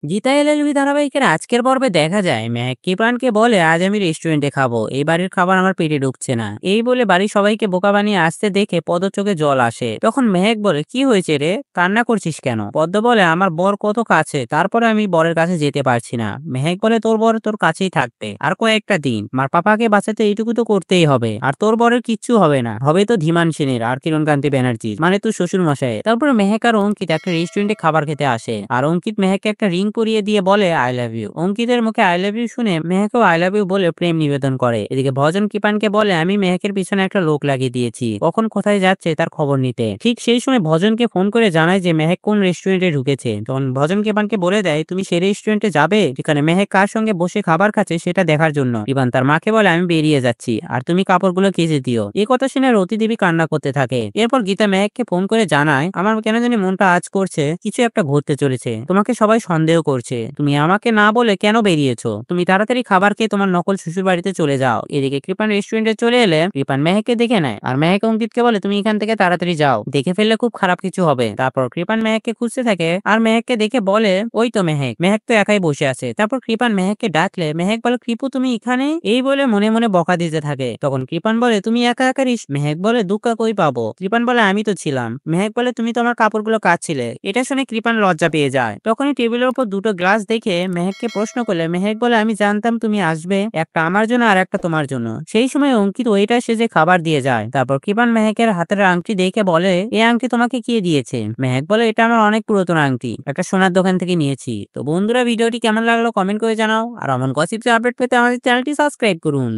Gita LLB ধারাবাহিকের আজকের পর্বে দেখা যায় মেহেক কিপ্রাণকে বলে আজ আমি রেস্টুরেন্টে খাবো, এই বাড়ির খাবার আমার পেটে ঢুকছে না। এই বলে বাড়ির সবাইকে বোকা বানিয়ে আসতে দেখে পদ্ম চোখে জল আসে। তখন মেহেক বলে কি হয়েছে রে, কান্না করছিস কেন? পদ্ম বলে আমার বর কত কাছে, তারপরে আমি বরের কাছে যেতে পারছি না। মেহেক বলে তোর বর তোর কাছেই থাকবে আর কয়েকটা দিন, মার পাপাকে বাঁচাতে এইটুকু তো করতেই হবে। আর তোর বরের কিচ্ছু হবে না, হবে তো ধীমান সেনের আর কিরণকান্তি ব্যানার্জি, মানে তোর শ্বশুর মশাই। তারপরে মেহেক আর অঙ্কিত একটা রেস্টুরেন্টে খাবার খেতে আসে আর অঙ্কিত মেহেককে একটা রিং পরিয়ে দিয়ে বলে আই লাভ ইউ। অঙ্কিতের মুখে আই লাভ ইউ শুনে মেহেকও আই লাভ ইউ বলে প্রেম নিবেদন করে। এদিকে ভজন কিপানকে বলে আমি মেহেকের পিছনে একটা লোক লাগিয়ে দিয়েছি, কখন কোথায় যাচ্ছে তার খবর নিতে। ঠিক সেই সময় ভজনকে ফোন করে জানায় যে মেহেক কোন রেস্টুরেন্টে ঢুকেছে। তখন ভজন কিপানকে বলে দেয় তুমি সেই রেস্টুরেন্টে যাবে যেখানে মেহেক কার সঙ্গে বসে খাবার খাচ্ছে সেটা দেখার জন্য। কিপান তার মাকে বলে আমি বেরিয়ে যাচ্ছি আর তুমি কাপড়গুলো কেচে দিও। এই কথা শুনে রতি দেবী কান্না করতে থাকে। এরপর গীতা মেহেককে ফোন করে জানায় আমার কেন জানি মনটা আজ করছে কিছু একটা ঘটতে চলেছে, তোমাকে সবাই সন্দেহ করছে, তুমি আমাকে না বলে কেন বেরিয়েছো? তুমি তাড়াতাড়ি খাবার খেয়ে তোমার নকল শ্বশুর বাড়িতে চলে যাও। এদিকে কৃপান রেস্টুরেন্টে চলে এলে কৃপান মেহেককে দেখে নেয় আর মেহেক অঙ্কিতকে বলে তুমি এখান থেকে তাড়াতাড়ি যাও, দেখে ফেললে খুব খারাপ কিছু হবে। তারপর কৃপান মেহেককে খুঁজতে থাকে আর মেহেককে দেখে বলে ওই তো মেহেক। মেহেক তো একাই বসে আছে। তারপর কৃপান মেহেককে ডাকলে মেহেক বলে কৃপু তুমি এখানে, এই বলে মনে মনে বকা দিতে থাকে। তখন কৃপান বলে তুমি একা একা মেহেক বলে দুঃখ কই পাবো। কৃপান বলে আমি তো ছিলাম। মেহেক বলে তুমি তো আমার কাপড়গুলো কাচছিলে। এটা শুনে কৃপান লজ্জা পেয়ে যায়। তখনই টেবিলের উপর দুটো গ্লাস দেখে মেহেককে প্রশ্ন করলে মেহেক বলে আমি জানতাম তুমি আসবে, একটা আমার জন্য আর একটা তোমার জন্য। সেই সময় অঙ্কিত ওইটা সেজে খাবার দিয়ে যায়। তারপর কৃপান মেহেকের হাতের আংটি দেখে বলে এই আংটি তোমাকে কে দিয়েছে? মেহেক বলে এটা আমার অনেক পুরাতন আংটি, একটা সোনার দোকান থেকে নিয়েছি। তো বন্ধুরা ভিডিওটি কেমন লাগলো কমেন্ট করে জানাও আর এমন গসিপস আপডেট পেতে আমাদের চ্যানেলটি সাবস্ক্রাইব করুন।